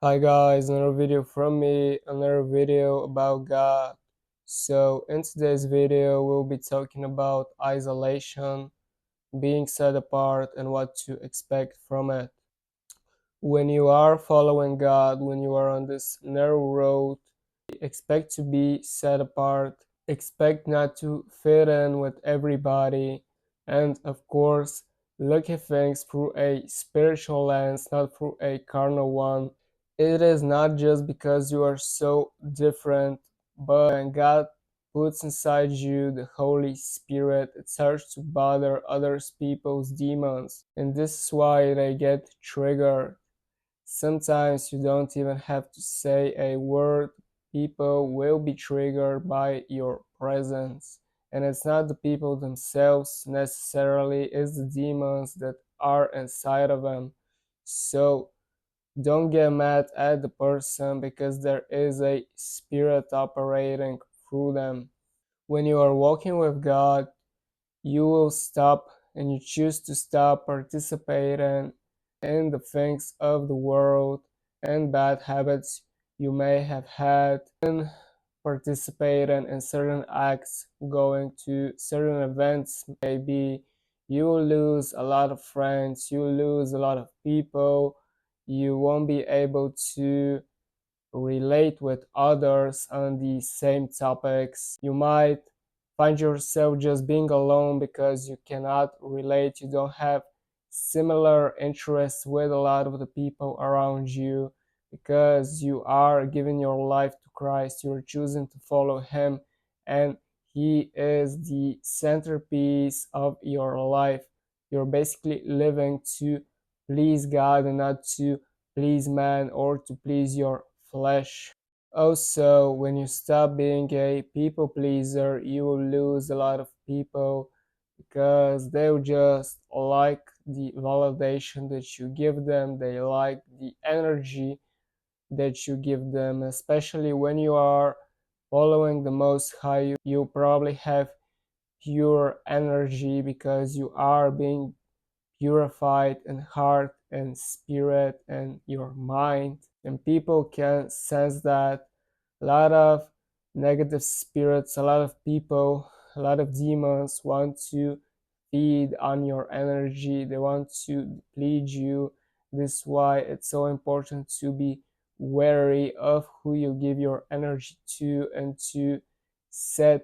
Hi guys, another video from me, another video about God. So in today's video, we'll be talking about isolation, being set apart, and what to expect from it. When you are following God, when you are on this narrow road, expect to be set apart, expect not to fit in with everybody, and of course, look at things through a spiritual lens, not through a carnal one. It is not just because you are so different, but when God puts inside you the Holy Spirit, it starts to bother other people's demons. And this is why they get triggered. Sometimes you don't even have to say a word. People will be triggered by your presence. And it's not the people themselves necessarily, it's the demons that are inside of them. So don't get mad at the person because there is a spirit operating through them. When you are walking with God, you will stop and you choose to stop participating in the things of the world and bad habits you may have had, and participating in certain acts, going to certain events. Maybe you will lose a lot of friends, you will lose a lot of people, you won't be able to relate with others on the same topics. You might find yourself just being alone because you cannot relate, you don't have similar interests with a lot of the people around you because you are giving your life to Christ, you're choosing to follow Him, and He is the centerpiece of your life. You're basically living to please God and not to please man or to please your flesh. Also, when you stop being a people pleaser, you will lose a lot of people because they'll just like the validation that you give them, they like the energy that you give them, especially when you are following the Most High. You probably have pure energy because you are being purified in heart and spirit and your mind, and people can sense that. A lot of negative spirits, a lot of people, a lot of demons want to feed on your energy, they want to deplete you. This is why it's so important to be wary of who you give your energy to and to set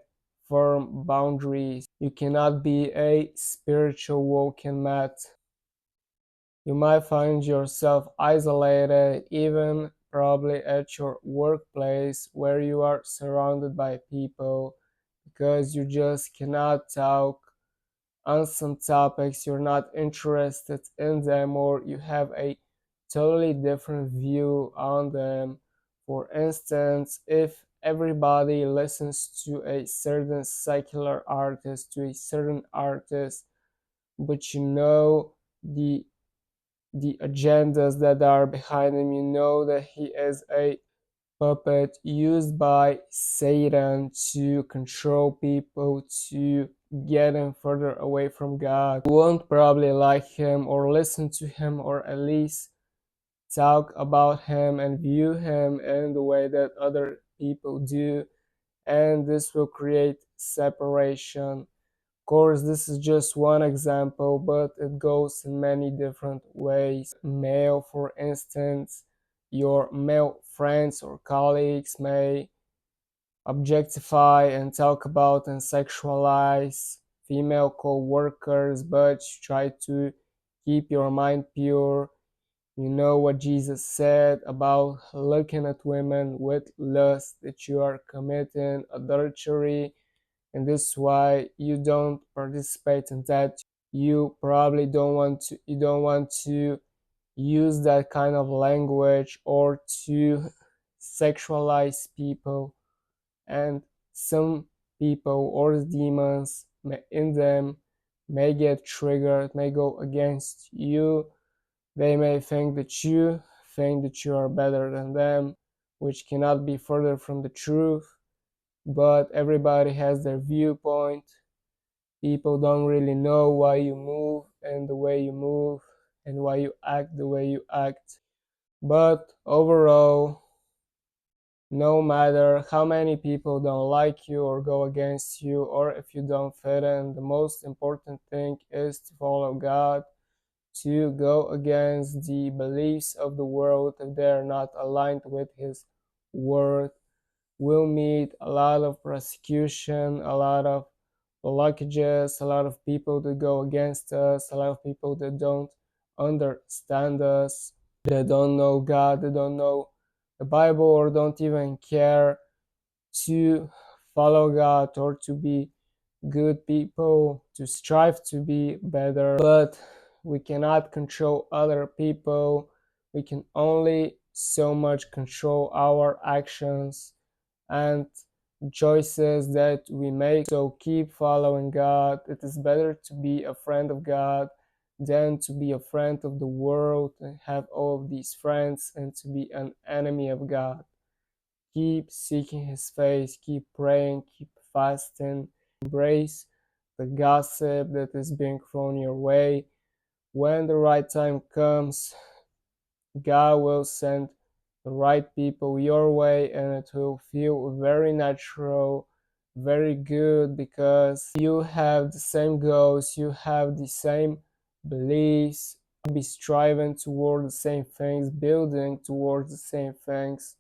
firm boundaries. You cannot be a spiritual walking mat. You might find yourself isolated, even probably at your workplace where you are surrounded by people, because you just cannot talk on some topics, you're not interested in them, or you have a totally different view on them. For instance, if everybody listens to a certain secular artist, to a certain artist, but you know the agendas that are behind him, you know that he is a puppet used by Satan to control people, to get him further away from God. You won't probably like him or listen to him or at least talk about him and view him in the way that other people do, and this will create separation. Of course, this is just one example, but it goes in many different ways. Male, for instance, your male friends or colleagues may objectify and talk about and sexualize female co-workers, but you try to keep your mind pure. You know what Jesus said about looking at women with lust, that you are committing adultery, and this is why you don't participate in that. You probably don't want to use that kind of language or to sexualize people, and some people or the demons in them may get triggered, may go against you. They may think that you are better than them, which cannot be further from the truth, but everybody has their viewpoint. People don't really know why you move and the way you move and why you act the way you act. But overall, no matter how many people don't like you or go against you, or if you don't fit in, the most important thing is to follow God, to go against the beliefs of the world if they're not aligned with His word. We'll meet a lot of persecution, a lot of blockages, a lot of people that go against us, a lot of people that don't understand us, that don't know God, that don't know the Bible, or don't even care to follow God or to be good people, to strive to be better. But we cannot control other people. We can only so much control our actions and choices that we make. So keep following God. It is better to be a friend of God than to be a friend of the world and have all of these friends and to be an enemy of God. Keep seeking His face, keep praying, keep fasting, embrace the gossip that is being thrown your way. When the right time comes, God will send the right people your way, and it will feel very natural, very good, because you have the same goals, you have the same beliefs, be striving toward the same things, building towards the same things,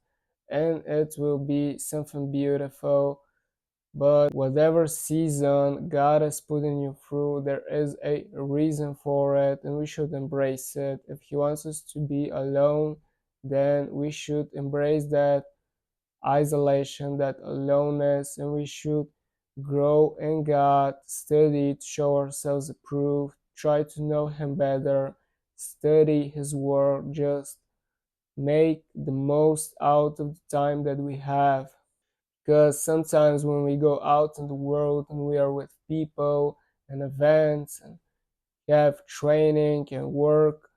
and it will be something beautiful. But whatever season God is putting you through, there is a reason for it, and we should embrace it. If He wants us to be alone, then we should embrace that isolation, that aloneness, and we should grow in God, study to show ourselves approved, try to know Him better, study His Word, just make the most out of the time that we have. Because sometimes when we go out in the world and we are with people and events and have training and work,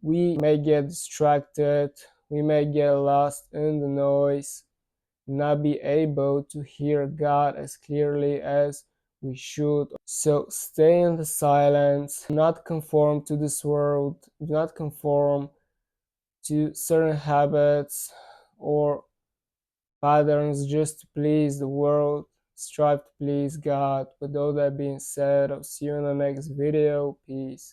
we may get distracted, we may get lost in the noise, not be able to hear God as clearly as we should. So stay in the silence, not conform to this world, do not conform to certain habits or patterns just to please the world. Strive to please God. With all that being said, I'll see you in the next video. Peace.